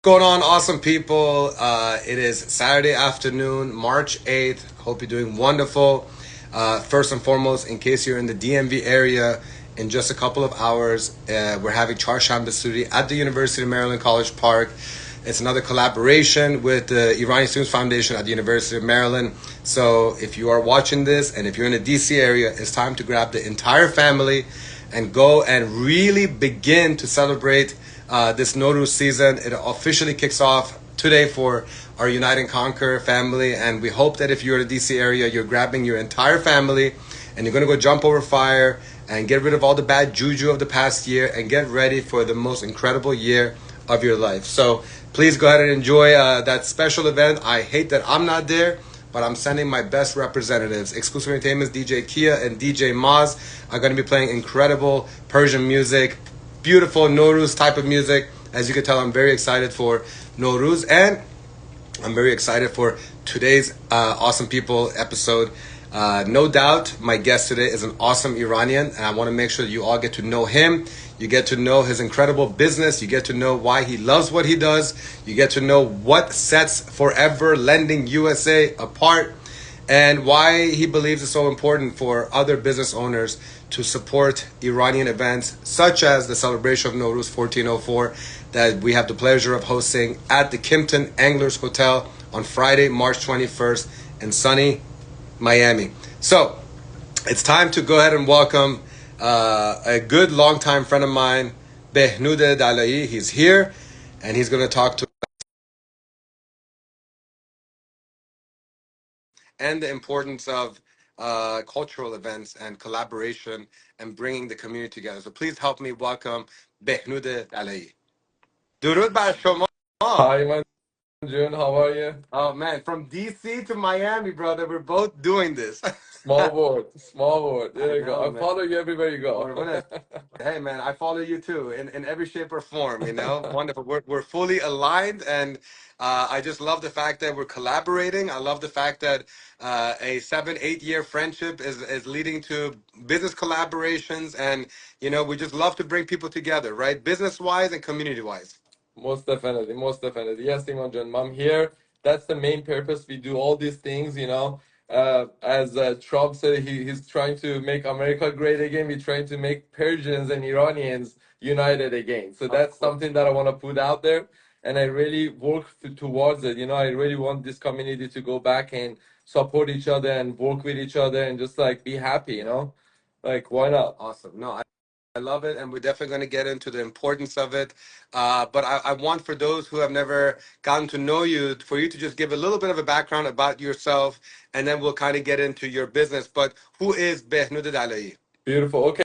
Going on, awesome people? It is Saturday afternoon, March 8th. Hope you're doing wonderful. First and foremost, in case you're in the DMV area, in just a couple of hours, we're having Charsham Basuri at the University of Maryland College Park. It's another collaboration with the Iranian Students Foundation at the University of Maryland. So if you are watching this and if you're in the DC area, it's time to grab the entire family and go and really begin to celebrate this Nowruz season. It officially kicks off today for our Unite and Conquer family, and we hope that if you're in the DC area, you're grabbing your entire family and you're going to go jump over fire and get rid of all the bad juju of the past year and get ready for the most incredible year of your life. So please go ahead and enjoy that special event. I hate that I'm not there, but I'm sending my best representatives. Exclusive Entertainment's DJ Kia and DJ Maz are going to be playing incredible Persian music, beautiful Nowruz type of music. As you can tell, I'm very excited for Nowruz, and I'm very excited for today's Awesome People episode. No doubt, my guest today is an awesome Iranian, and I want to make sure that you all get to know him. You get to know his incredible business. You get to know why he loves what he does. You get to know what sets Forever Lending USA apart and why he believes it's so important for other business owners to support Iranian events such as the celebration of Nowruz 1404 that we have the pleasure of hosting at the Kimpton Anglers Hotel on Friday, March 21st in sunny Miami. So it's time to go ahead and welcome a good longtime friend of mine, Behnood Dalaei. He's here and he's going to talk to and the importance of cultural events and collaboration and bringing the community together. So please help me welcome Behnood Dalaei. درود بر شما. Hi, man, June. How are you? Oh man, from DC to Miami, brother, we're both doing this. Small world, small world. I There you go. know, I man. follow you everywhere you go. We're gonna, hey man, I follow you too in every shape or form, you know? Wonderful. We're fully aligned, and I just love the fact that we're collaborating. I love the fact that a 7, 8 year friendship is leading to business collaborations, and you know, we just love to bring people together, right? Business wise and community wise. Most definitely, most definitely. Yes, Imam June, I'm here. That's the main purpose. We do all these things, As Trump said, he's trying to make America great again. We're trying to make Persians and Iranians united again. So Of that's course. something that I want to put out there. And I really work towards it. I really want this community to go back and support each other and work with each other and just like be happy. Like, why not? Awesome. No, I love it, and we're definitely going to get into the importance of it. But I want for those who have never gotten to know you, for you to just give a little bit of a background about yourself, and then we'll kind of get into your business. But who is Behnood Dalaei? Beautiful. Okay,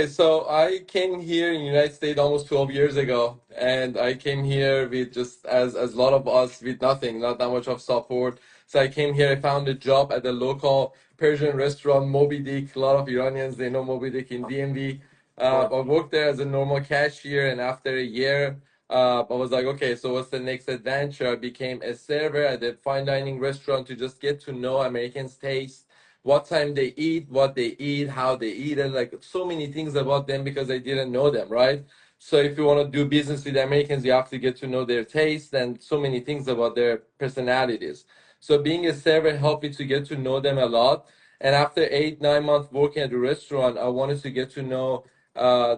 so I came here in the United States almost 12 years ago, and I came here with just as a lot of us with nothing, not that much of support. So I came here, I found a job at a local Persian restaurant, Moby Dick. A lot of Iranians, they know Moby Dick in DMV. Of course. I worked there as a normal cashier, and after a year, I was like, okay, so what's the next adventure? I became a server at a fine dining restaurant to just get to know Americans' taste, what time they eat, what they eat, how they eat, and like so many things about them because I didn't know them, right? So if you want to do business with Americans, you have to get to know their taste and so many things about their personalities. So being a server helped me to get to know them a lot. And after 8, 9 months working at the restaurant, I wanted to get to know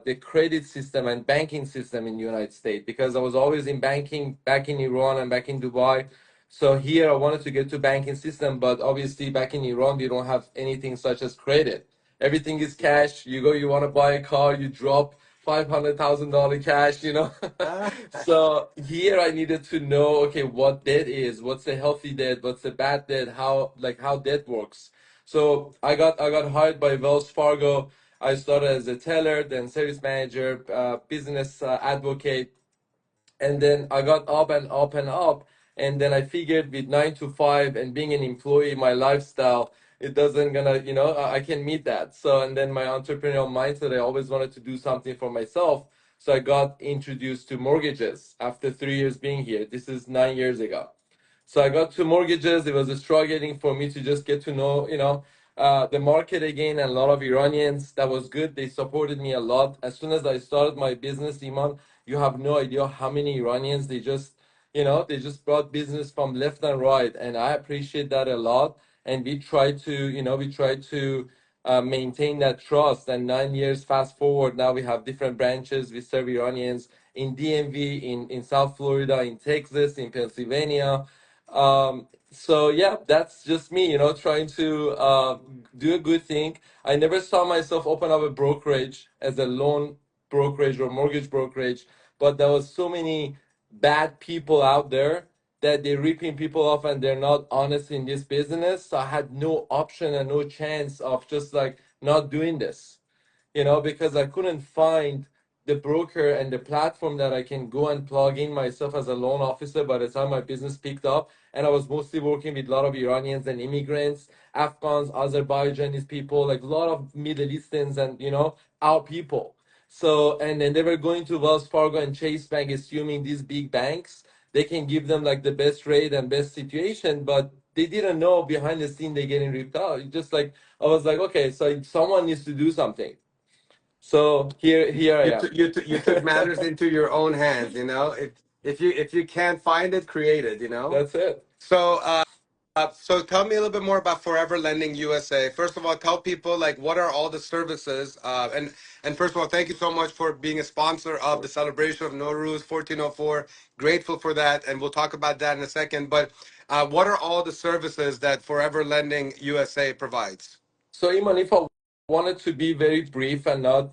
the credit system and banking system in the United States because I was always in banking back in Iran and back in Dubai. So here I wanted to get to banking system, but obviously back in Iran, we don't have anything such as credit. Everything is cash. You go, you want to buy a car, you drop $500,000 cash. So here I needed to know, okay, what debt is, what's a healthy debt, what's a bad debt, how debt works. So I got hired by Wells Fargo. I started as a teller, then service manager, business advocate, and then I got up and up and up. And then I figured with 9 to 5 and being an employee, my lifestyle, it doesn't gonna, I can meet that. So, and then my entrepreneurial mindset, I always wanted to do something for myself. So I got introduced to mortgages after 3 years being here. This is 9 years ago. So I got to mortgages. It was struggling for me to just get to know, the market again, and a lot of Iranians. That was good. They supported me a lot. As soon as I started my business, Iman, you have no idea how many Iranians they just They just brought business from left and right, and I appreciate that a lot. And we try to maintain that trust. And 9 years fast forward, now we have different branches. We serve Iranians in DMV, in South Florida, in Texas, in Pennsylvania. So yeah, that's just me, trying to do a good thing. I never saw myself open up a brokerage as a loan brokerage or mortgage brokerage, but there was so many bad people out there that they're ripping people off and they're not honest in this business. So I had no option and no chance of just like not doing this, because I couldn't find the broker and the platform that I can go and plug in myself as a loan officer by the time my business picked up. And I was mostly working with a lot of Iranians and immigrants, Afghans, Azerbaijanis people, like a lot of Middle Easterns and, our people. So, and then they were going to Wells Fargo and Chase Bank, assuming these big banks, they can give them like the best rate and best situation, but they didn't know behind the scene they're getting ripped out. It's just like, I was like, okay, so someone needs to do something. So here I am. You took matters into your own hands. If you can't find it, create it. That's it. So so tell me a little bit more about Forever Lending USA. First of all, tell people like what are all the services. And first of all, thank you so much for being a sponsor Of of the course. celebration of Nowruz 1404. Grateful for that, and we'll talk about that in a second. But what are all the services that Forever Lending USA provides? So Iman, if I wanted to be very brief and not,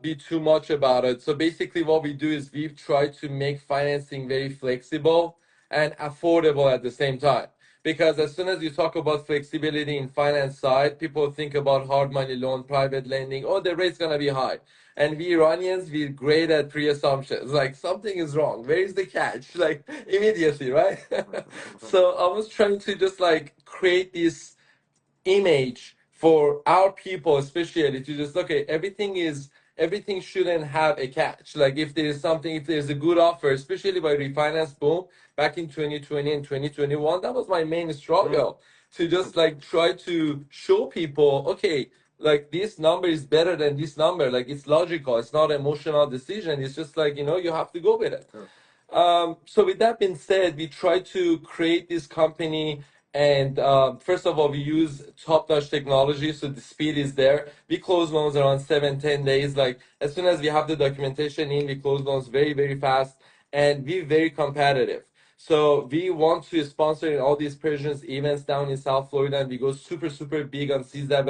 be too much about it. So basically what we do is we've tried to make financing very flexible and affordable at the same time. Because as soon as you talk about flexibility in finance side, people think about hard money loan, private lending. Oh, the rate's gonna be high. And we Iranians, we're great at pre-assumptions. Like something is wrong. Where is the catch? Like immediately, right? So I was trying to just like create this image for our people, especially to just okay, everything shouldn't have a catch. Like if there's a good offer, especially by refinance boom back in 2020 and 2021, that was my main struggle to just like try to show people, okay, like this number is better than this number. Like it's logical. It's not an emotional decision. It's just like, you have to go with it. So with that being said, we try to create this company, and first of all, we use top-notch technology, so the speed is there. We close loans around 7-10 days. Like as soon as we have the documentation in, we close loans very, very fast, and we're very competitive. So we want to sponsor in all these Persians events down in South Florida, and we go super, super big on Caesar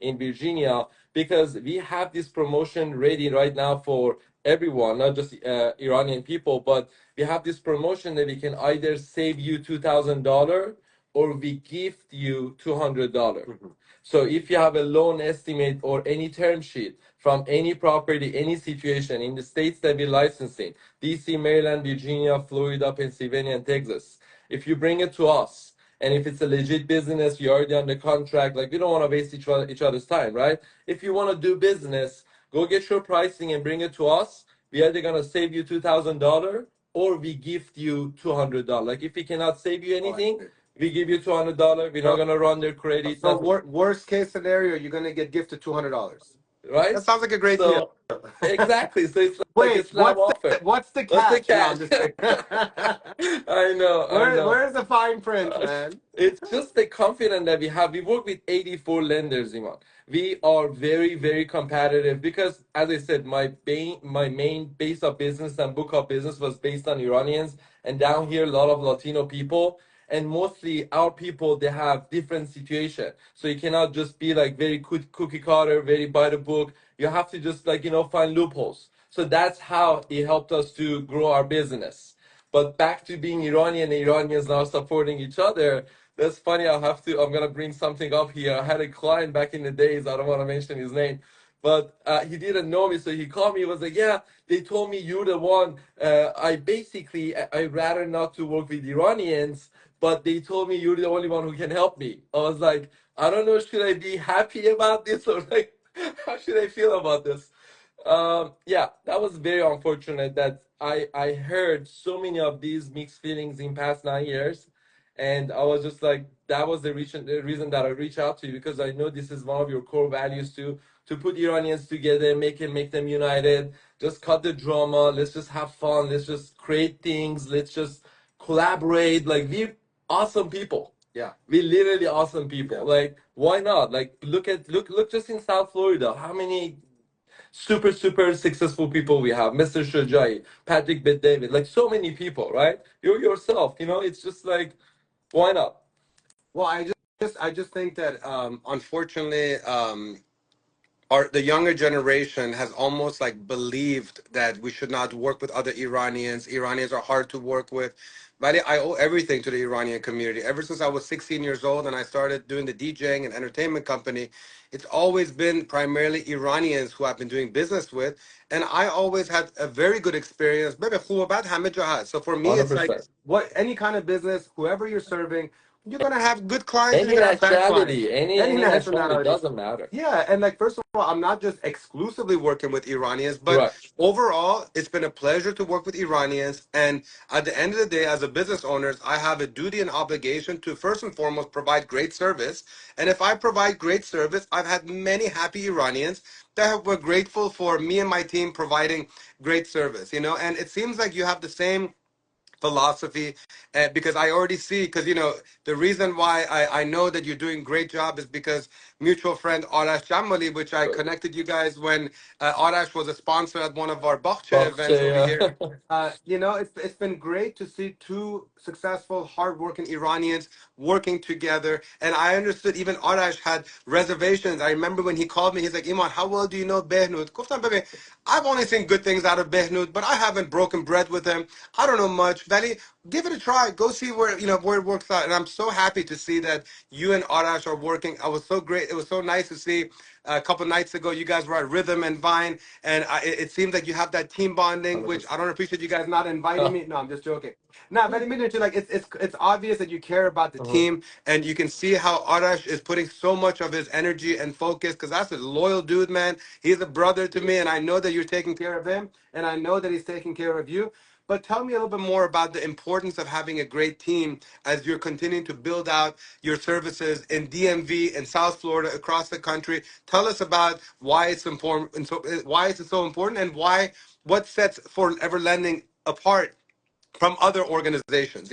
in Virginia, because we have this promotion ready right now for everyone, not just Iranian people, but we have this promotion that we can either save you $2,000 or we gift you $200. So if you have a loan estimate or any term sheet from any property, any situation in the states that we're licensing, DC, Maryland, Virginia, Florida, Pennsylvania, and Texas, if you bring it to us, and if it's a legit business, you're already on the contract, like we don't want to waste each other's time, right? If you want to do business, go get your pricing and bring it to us. We either gonna save you $2,000 or we gift you $200. Like if we cannot save you Oh, I anything, see. we give you $200. We're not So, gonna run their credit, so nothing, worst case scenario, you're gonna get gifted $200. right? That sounds like a great deal. So exactly. So it's like a Wait, slab offer. what's the What's the catch? No, I'm catch? just kidding. I know, I know. Where's the fine print, man? It's just the confidence that we have. We work with 84 lenders, Iman. We are very, very competitive because, as I said, my main base of business and book of business was based on Iranians, and down here, a lot of Latino people. And mostly our people, they have different situation. So you cannot just be like very cookie cutter, very by the book. You have to just like, find loopholes. So that's how it helped us to grow our business. But back to being Iranian and Iranians now supporting each other. That's funny. I'm gonna bring something up here. I had a client back in the days. I don't want to mention his name, but he didn't know me, so he called me. He was like, "Yeah, they told me you're the one. I'd rather not to work with Iranians, but they told me you're the only one who can help me." I was like, "I don't know. Should I be happy about this or like, how should I feel about this?" Yeah, that was very unfortunate that I heard so many of these mixed feelings in past 9 years, and I was just like, that was the reason that I reached out to you, because I know this is one of your core values too, to put Iranians together, make them united. Just cut the drama. Let's just have fun. Let's just create things. Let's just collaborate. Like we're awesome people. Yeah. We literally awesome people. Yeah. Like why not? Like look just in South Florida. How many super successful people we have? Mr. Shajai, Patrick Bet David, like so many people, right? You yourself, it's just like why not? Well, I just think that unfortunately, the younger generation has almost like believed that we should not work with other Iranians. Iranians are hard to work with. But I owe everything to the Iranian community. Ever since I was 16 years old and I started doing the DJing and entertainment company, it's always been primarily Iranians who I've been doing business with. And I always had a very good experience. Baby, خوبت همه جا هست. So for me, it's like 100%. what any kind of business, whoever you're serving, you're gonna have good clients and Any you're gonna have bad clients. nationality, any Any any nationality nationality. doesn't matter. Yeah, and like first of all, I'm not just exclusively working with Iranians, but Correct. overall, it's been a pleasure to work with Iranians. And at the end of the day, as a business owners, I have a duty and obligation to first and foremost provide great service. And if I provide great service, I've had many happy Iranians that were grateful for me and my team providing great service. And it seems like you have the same philosophy, because I already see, because the reason why I know that you're doing great job is because mutual friend Arash Jamali, which I connected you guys when Arash was a sponsor at one of our Bakhche events over Bakhche, here. It's been great to see two successful, hardworking Iranians working together. And I understood even Arash had reservations. I remember when he called me, he's like, Iman, how well do you know Behnood? Guftan, baby, I've only seen good things out of Behnood, but I haven't broken bread with him. I don't know much. Valley, give it a try. Go see where it works out. And I'm so happy to see that you and Arash are working. I was so great. It was so nice to see a couple nights ago you guys were at Rhythm and Vine, and it seems like you have that team bonding, which I 100%. don't appreciate you guys not inviting me. No, I'm just joking. Nah, very minute, like it's obvious that you care about the Mhm. team, and you can see how Arash is putting so much of his energy and focus, because that's a loyal dude, man. He's a brother to me, and I know that you're taking care of him, and I know that he's taking care of you. But tell me a little bit more about the importance of having a great team as you're continuing to build out your services in DMV and South Florida, across the country. Tell us about why it's important, and so why is it so important, and what sets Forever Lending apart from other organizations.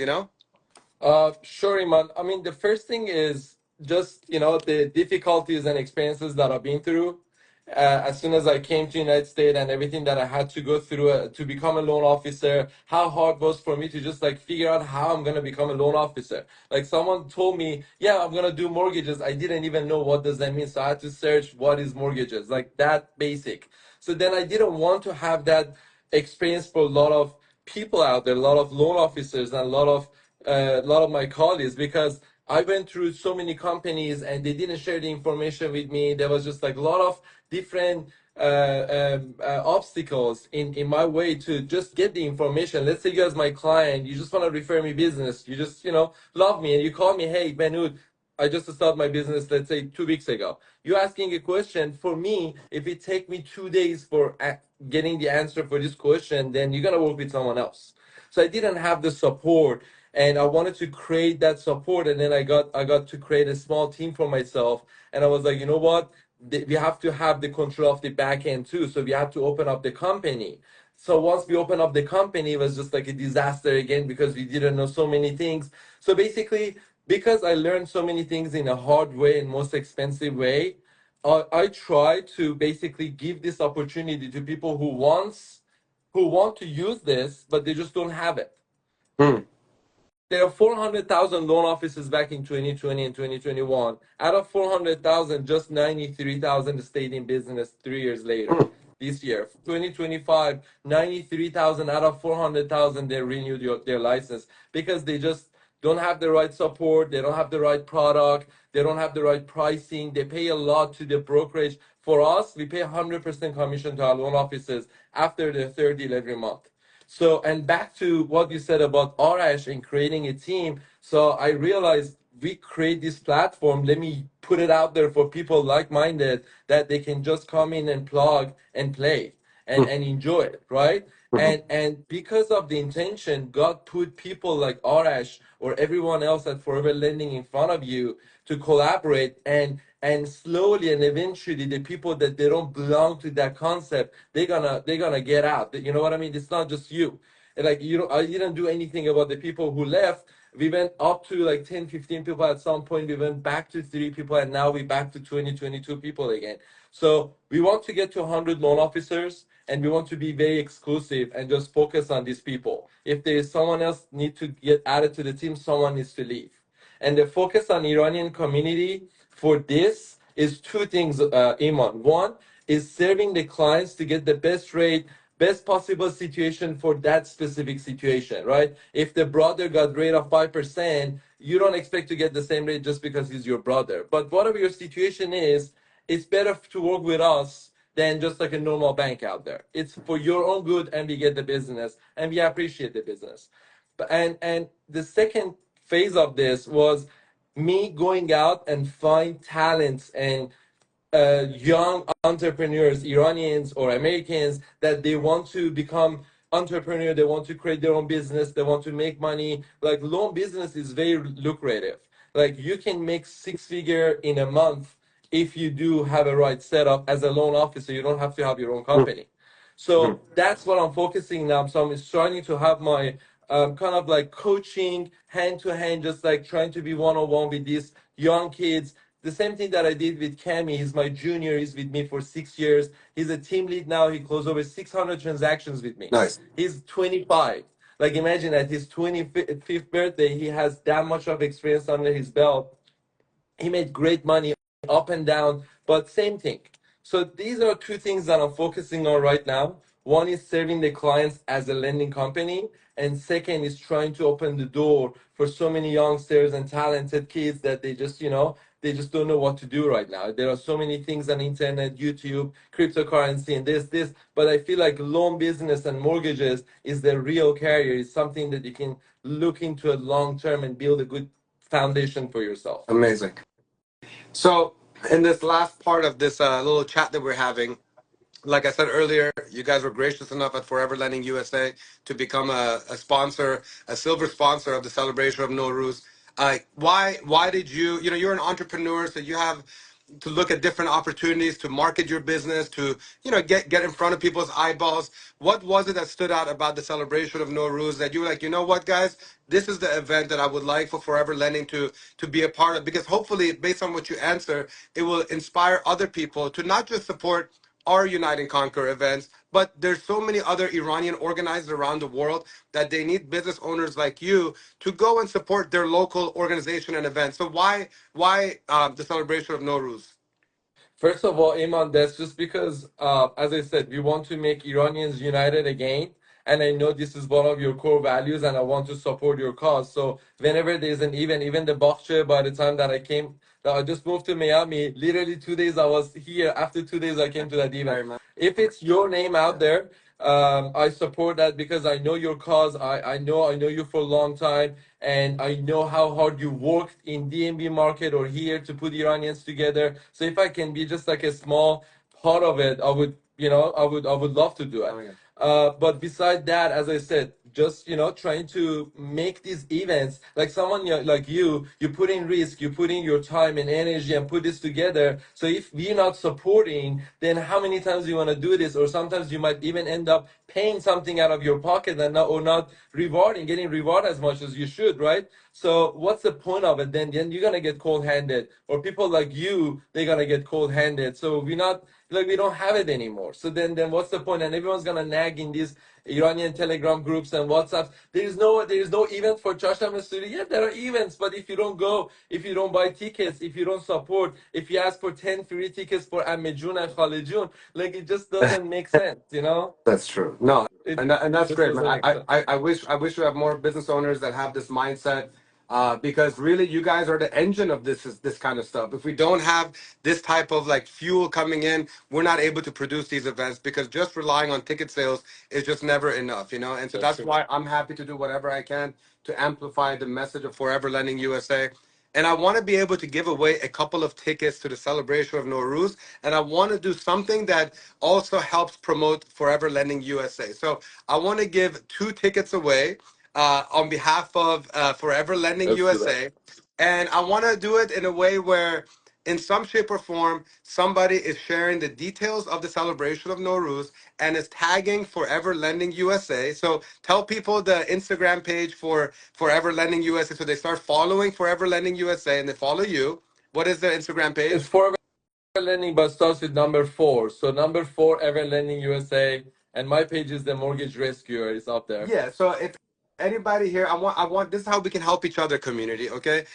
Sure, Iman. I mean, the first thing is just, the difficulties and experiences that I've been through. As soon as I came to United States and everything that I had to go through to become a loan officer, how hard it was for me to just like figure out how I'm gonna become a loan officer. Like someone told me, yeah, I'm gonna do mortgages. I didn't even know what does that mean. So I had to search what is mortgages, like that basic. So then I didn't want to have that experience for a lot of people out there, a lot of loan officers and a lot of my colleagues, because I went through so many companies and they didn't share the information with me. There was just like a lot of different obstacles in my way to just get the information. Let's say you as my client, you just want to refer me business. You just, love me and you call me, hey, Behnood, I just started my business, let's say 2 weeks ago. You asking a question for me, if it take me 2 days for getting the answer for this question, then you're gonna work with someone else. So I didn't have the support, and I wanted to create that support. And then I got to create a small team for myself, and I was like, you know what? We have to have the control of the back end too. So we have to open up the company. So once we opened up the company, it was just like a disaster again because we didn't know so many things. So basically, because I learned so many things in a hard way and most expensive way, I try to basically give this opportunity to people who want to use this, but they just don't have it. Hmm. There are 400,000 loan offices back in 2020 and 2021. Out of 400,000, just 93,000 stayed in business 3 years later. Hmm. This year, 2025, 93,000 out of 400,000, they renewed their license because they just don't have the right support. They don't have the right product. They don't have the right pricing. They pay a lot to the brokerage. For us, we pay 100% commission to our loan offices after the third deal every month. So, and back to what you said about Arash and creating a team. So I realized we create this platform. Let me put it out there for people like-minded that they can just come in and plug and play and enjoy it, right? Hmm. And because of the intention, God put people like Arash or everyone else at Forever Lending in front of you to collaborate and slowly and eventually the people that they don't belong to that concept, they're gonna get out. You know what I mean? It's not just you. Like, you know, I didn't do anything about the people who left. We went up to like 10, 15 people at some point. We went back to 3 people, and now we're back to 20, 22 people again. So we want to get to 100 loan officers, and we want to be very exclusive and just focus on these people. If there is someone else need to get added to the team, someone needs to leave. And the focus on Iranian community for this is two things, Iman. One is serving the clients to get the best rate, best possible situation for that specific situation, right? If the brother got rate of 5%, you don't expect to get the same rate just because he's your brother. But whatever your situation is, it's better to work with us than just like a normal bank out there. It's for your own good, and we get the business, and we appreciate the business. And the second phase of this was me going out and find talents and young entrepreneurs, Iranians or Americans, that they want to become entrepreneur, they want to create their own business, they want to make money. Like, loan business is very lucrative. Like, you can make 6 figure in a month if you do have a right setup as a loan officer. You don't have to have your own company. Mhm. So that's what I'm focusing now. So I'm starting to have my kind of like coaching hand to hand, just like trying to be one on one with these young kids. The same thing that I did with Cami. He's my junior. He's with me for 6 years. He's a team lead now. He closed over 600 transactions with me. Nice. He's 25. Like, imagine at his 25th birthday, he has that much of experience under his belt. He made great money up and down, but same thing. So these are two things that I'm focusing on right now. One is serving the clients as a lending company, and second is trying to open the door for so many youngsters and talented kids that they just, you know, they just don't know what to do right now. There are so many things on internet, YouTube, cryptocurrency, and this, but I feel like loan business and mortgages is the real carrier. It's something that you can look into a long term and build a good foundation for yourself. Amazing. So, in this last part of this little chat that we're having, like I said earlier, you guys were gracious enough at Forever Lending USA to become a sponsor, a silver sponsor of the celebration of Nowruz. Why did you know, you're an entrepreneur, so you have to look at different opportunities to market your business, to, you know, get in front of people's eyeballs. What was it that stood out about the celebration of Nowruz that you were like, you know what, guys, this is the event that I would like for Forever Lending to be a part of? Because hopefully, based on what you answer, it will inspire other people to not just support our Unite and Conquer events, but there's so many other Iranian organizers around the world that they need business owners like you to go and support their local organization and events. So why the celebration of Nowruz? First of all, Iman, that's just because, as I said, we want to make Iranians united again. And I know this is one of your core values, and I want to support your cause. So whenever there's an event, even the Bakhche, by the time that I came, that I just moved to Miami, literally 2 days I was here. After 2 days, I came to that I event. remember. If it's your name out Yeah. there, I support that because I know your cause. I know you for a long time, and I know how hard you worked in DMV market or here to put Iranians together. So if I can be just like a small part of it, I would, I would love to do Oh it. my God. But beside that, as I said, just, trying to make these events like someone, like you put in risk, you put in your time and energy and put this together. So if we're not supporting, then how many times you want to do this? Or sometimes you might even end up paying something out of your pocket and not, or not getting reward as much as you should, right? So what's the point of it? Then you're gonna get cold-handed, or people like you, they're gonna get cold-handed. So we're not, like, we don't have it anymore. So then what's the point? And everyone's gonna nag in these Iranian Telegram groups and WhatsApps. There is no event for Chasham Studio. Yeah, there are events, but if you don't go, if you don't buy tickets, if you don't support, if you ask for 10 free tickets for Amejun and Khalejun, like, it just doesn't make sense. That's true. No, It and it that's just great, man. doesn't make sense. I wish we have more business owners that have this mindset, because really you guys are the engine of this kind of stuff. If we don't have this type of like fuel coming in, we're not able to produce these events, because just relying on ticket sales is just never enough, you know. And so That's that's true. why I'm happy to do whatever I can to amplify the message of Forever Lending USA. And I want to be able to give away a couple of tickets to the celebration of Nowruz. And I want to do something that also helps promote Forever Lending USA. So I want to give 2 tickets away on behalf of Forever Lending Let's do that. USA. And I want to do it in a way where in some shape or form, somebody is sharing the details of the celebration of Nowruz and is tagging Forever Lending USA. So tell people the Instagram page for Forever Lending USA so they start following Forever Lending USA and they follow you. What is the Instagram It's page? Forever Lending, but starts with number four. So number four, Ever Lending USA, and my page is the Mortgage Rescuer. It's up there. Yeah, so if anybody here, I want this is how we can help each other, community, okay?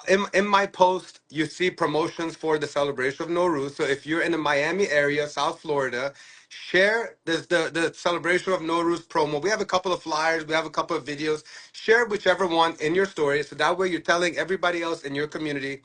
In my post, you see promotions for the celebration of Nowruz. So if you're in the Miami area, South Florida, share the celebration of Nowruz promo. We have a couple of flyers, we have a couple of videos. Share whichever one in your story, so that way you're telling everybody else in your community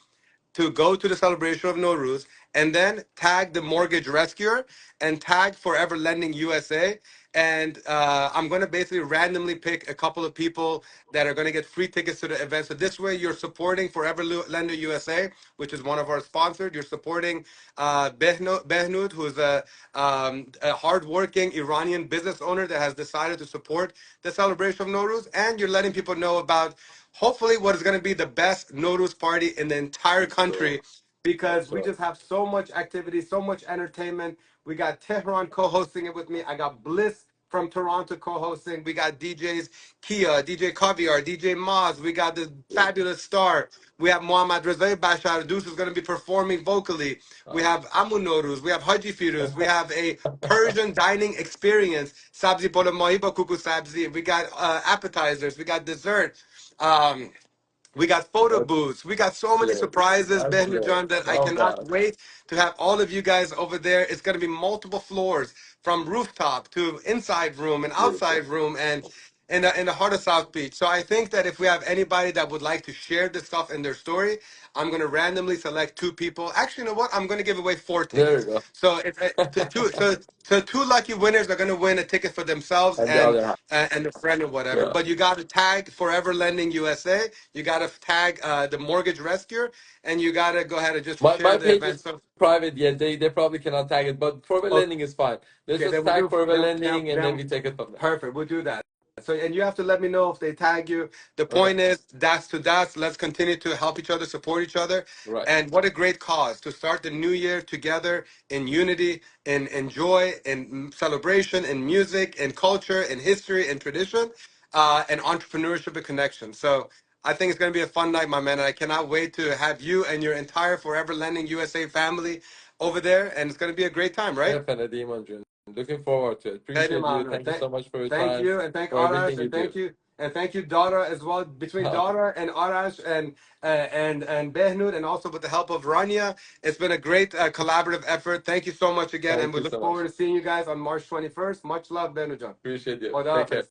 to go to the celebration of Nowruz and then tag the mortgage rescuer and tag Forever Lending USA. And I'm going to basically randomly pick a couple of people that are going to get free tickets to the event. So this way you're supporting Forever Lender USA, which is one of our sponsors. You're supporting Behnood, who's a hardworking Iranian business owner that has decided to support the celebration of Nowruz. And you're letting people know about hopefully what is going to be the best Nowruz party in the entire That's true. country, because That's we true. just have so much activity, so much entertainment. We got Tehran co-hosting it with me. I got Bliss from Toronto co-hosting. We got DJs Kia, DJ Caviar, DJ Maz. We got the fabulous star. We have Muhammad Rezai Bashar Dus, who's going to be performing vocally. We have Amun Nowruz. We have Haji Firuz. We have a Persian dining experience. Sabzi Polo Mahiba Kuku Sabzi. We got appetizers. We got dessert. Um, we got photo That's booths. We got so many great. surprises, That's Ben great. John, that I Love cannot that. wait to have all of you guys over there. It's going to be multiple floors, from rooftop to inside room and Beautiful. outside room, and in the heart of South Beach. So I think that if we have anybody that would like to share this stuff in their story, I'm going to randomly select two people. Actually, you know what? I'm going to give away four There tickets. you So if so two lucky winners are going to win a ticket for themselves And the other half. and a friend or whatever. Yeah. But you got to tag Forever Lending USA. You got to tag the Mortgage Rescuer, and you got to go ahead and just My share the page event. is So private. Yeah, they probably cannot tag it, but Forever Lending is fine. Let's okay, just then we'll tag do Forever then, Lending, and then then we take it from there. perfect. We'll do that. So and you have to let me know if they tag you. The Okay. point is that's to that's. Let's continue to help each other, support each other, Right. and what a great cause to start the new year together in unity, in joy, in celebration, in music, in culture, in history, in tradition, and entrepreneurship and connection. So. I think it's going to be a fun night, my man, and I cannot wait to have you and your entire Forever Lending USA family over there, and it's going to be a great time, right? Definitely, Iman. Looking forward to it. Khayr Appreciate you. Mano. Thank you so much for your Thank time, you, and thank for Arash, everything you do. and thank you, Dara, as well. Between Dara and Arash and Behnood, and also with the help of Rania, it's been a great collaborative effort. Thank you so much again, and Thank we you look so much. forward to seeing you guys on March 21st. Much love, Behnood. Appreciate you. Khuda Take care. Hafiz.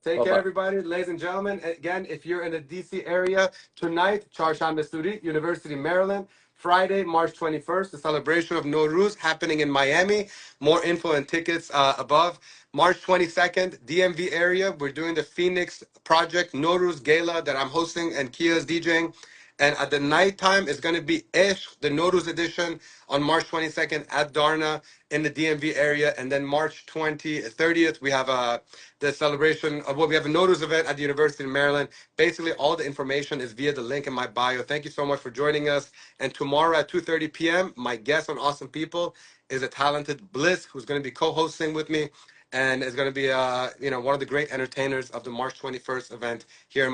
Take Bye care, bye. everybody. Ladies and gentlemen, again, if you're in the DC area tonight, Charshamba Suri, University, Maryland, Friday, March 21st, the celebration of Nowruz happening in Miami. More info and tickets above. March 22nd, DMV area, we're doing the Phoenix Project Nowruz Gala that I'm hosting and Kia's DJing. And at the nighttime, it's going to be Ish, the Nowruz edition, on March 22nd at Darna in the DMV area. And then March 30th, we have the celebration of we have a Nowruz event at the University of Maryland. Basically, all the information is via the link in my bio. Thank you so much for joining us. And tomorrow at 2:30 p.m., my guest on Awesome People is a talented Bliss who's going to be co-hosting with me and is going to be one of the great entertainers of the March 21st event here in